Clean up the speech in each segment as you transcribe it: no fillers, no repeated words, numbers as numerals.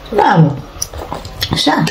Bravo. Siya.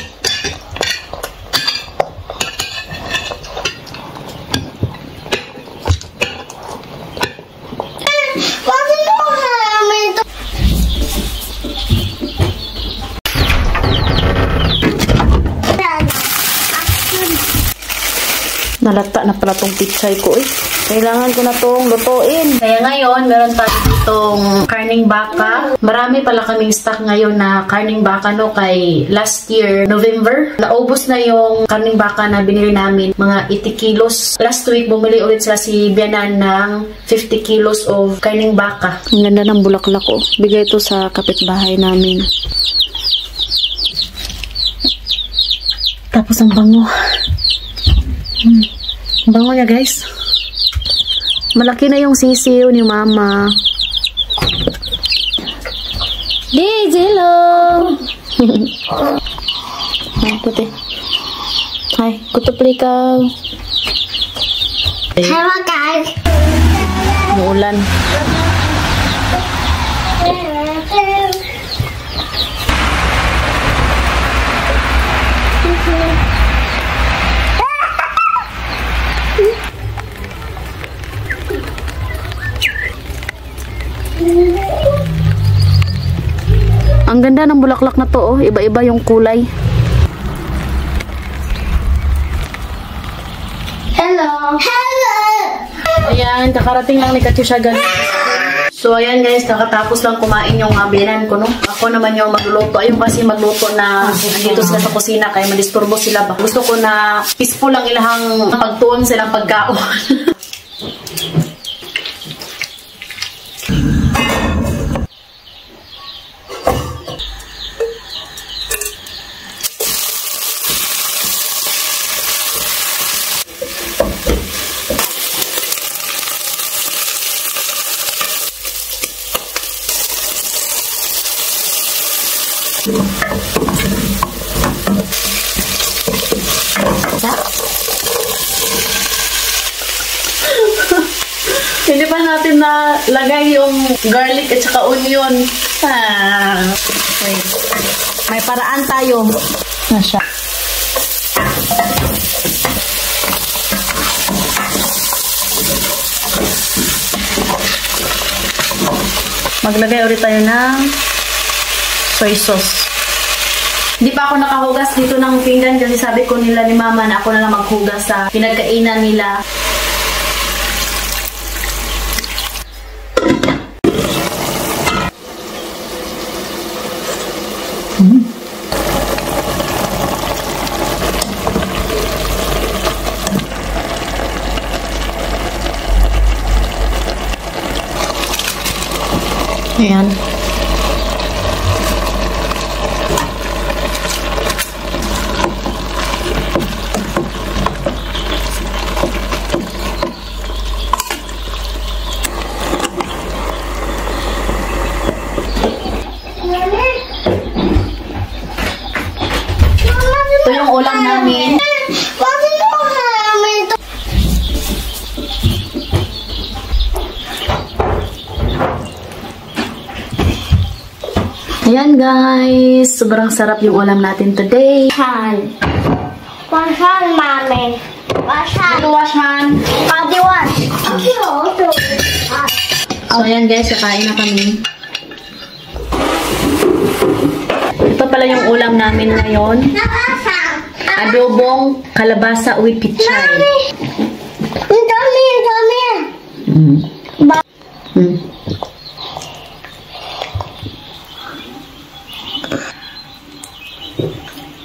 Nalata na pala tong pichay ko eh. Kailangan ko na tong lutuin. Kaya ngayon, meron tayo itong karning baka. Marami pala kaming stock ngayon na karning baka no kay last year, November. Naubos na yung karning baka na binili namin. Mga 80 kilos. Last week, bumili ulit sila si Bianan ng 50 kilos of karning baka. Ang ganda ng bulaklak ko. Bigay ito sa kapitbahay namin. Tapos ang bango. Bango niya guys. Malaki na yung sisiw ni mama. Jello. Ay, puti. Ay, kutuplikaw. Hello guys. Muulan. Ang ganda ng bulaklak na to, oh. Iba-iba yung kulay. Hello. Hello. Ayan, kakarating lang ni Katyusha guys. So, ayan guys, nakatapos lang kumain yung Bianan ko, no? Ako naman yung magluluto. Ayun kasi magluto na dito sila sa kusina kaya madisturbo sila ba. Gusto ko na peaceful lang ilahang pagtuon silang pagkaon. Hindi pa natin na lagay yung garlic at saka onion. Okay. May paraan tayo. Na siya. Maglagay ulit tayo ng soy sauce. Hindi pa ako nakahugas dito ng pinggan kasi sabi ko nila ni mama na ako na lang maghugas sa pinagkainan nila. Ayan. Ito yung ulam namin. Ayan guys, sobrang sarap yung ulam natin today. Wash hand, mommy. Wash hand. Wash hand. Body wash. So ayan guys, kakain na kami. Ito pala yung ulam namin ngayon. Adobong kalabasa with pichay.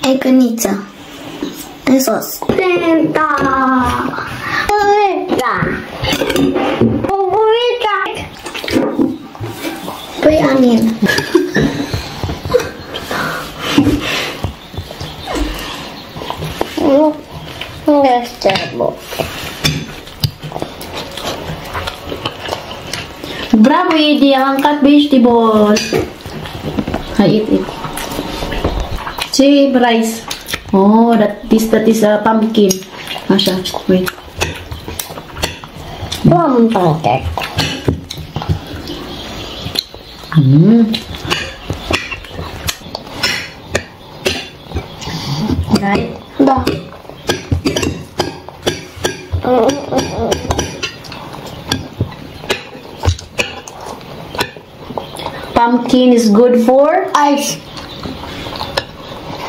Egonita. Esos. Tenta. Put onion. That's terrible. Bravo, Edie. Angkat vegetables. I eat it. See, rice. Oh, that is a pumpkin. Asha, wait. Plum pancake. Right? Da. Pumpkin is good for? Ice.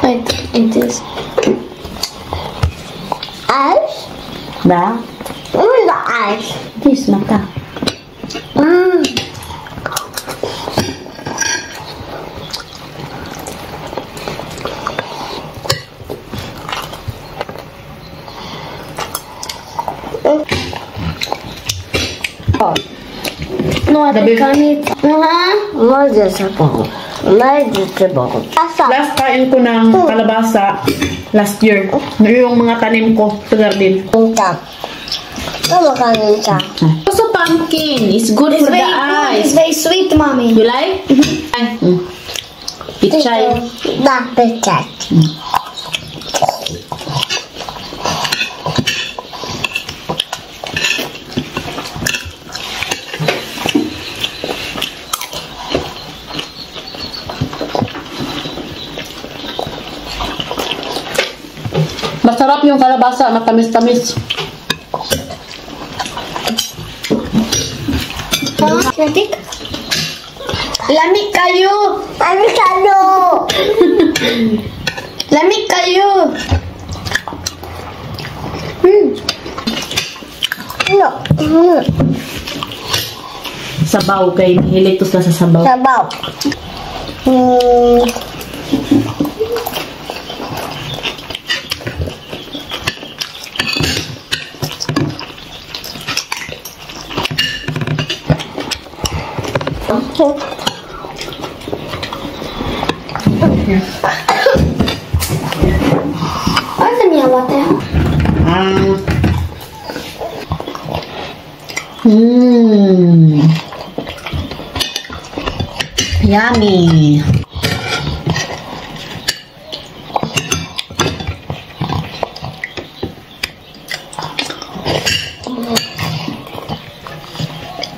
Wait, it is. Ice? Ba? Where's the ice? This, mata. No, I Dabi- can eat. Vegetable. Asa? Last kain ko ng kalabasa last year. Yung mga tanim ko sa garden. Minta. Ano kanin siya? Also pumpkin is good for the eyes. It's very sweet, mommy. You like? Pichay. Da, pichay. Masarap yung kalabasa, matamis-tamis. Natik? Lamig kayo! Lamig kayo! Lamig kayo! No. Sabaw kay hilig to sa sabaw. Sabaw. Ano niya water? Yummy.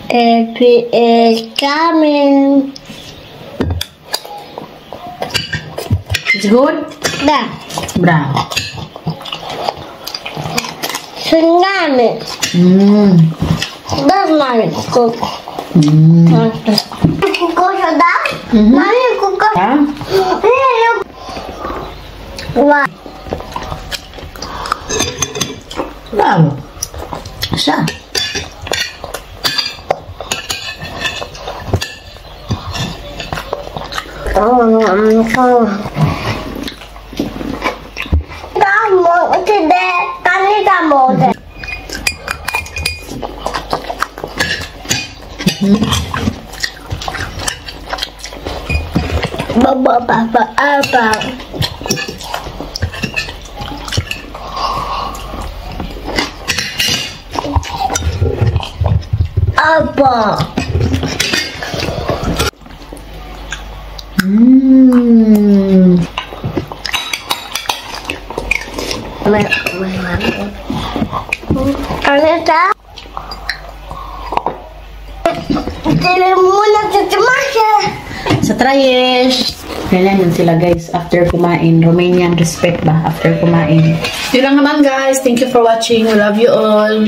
Happy is coming. It's good? Da. Brown. Tsunami. That's mommy cook. Kuko siya da? Mommy kuko. Ha? Wow. Wow. Siya. Kamu tidak kali kamu deh. Baba apa? Apa? Anita? Hindi muna titimasya. Sa Trayesh. Ganyan yun sila guys after kumain. Romanian respect ba after kumain. Yun lang naman guys. Thank you for watching. We love you all.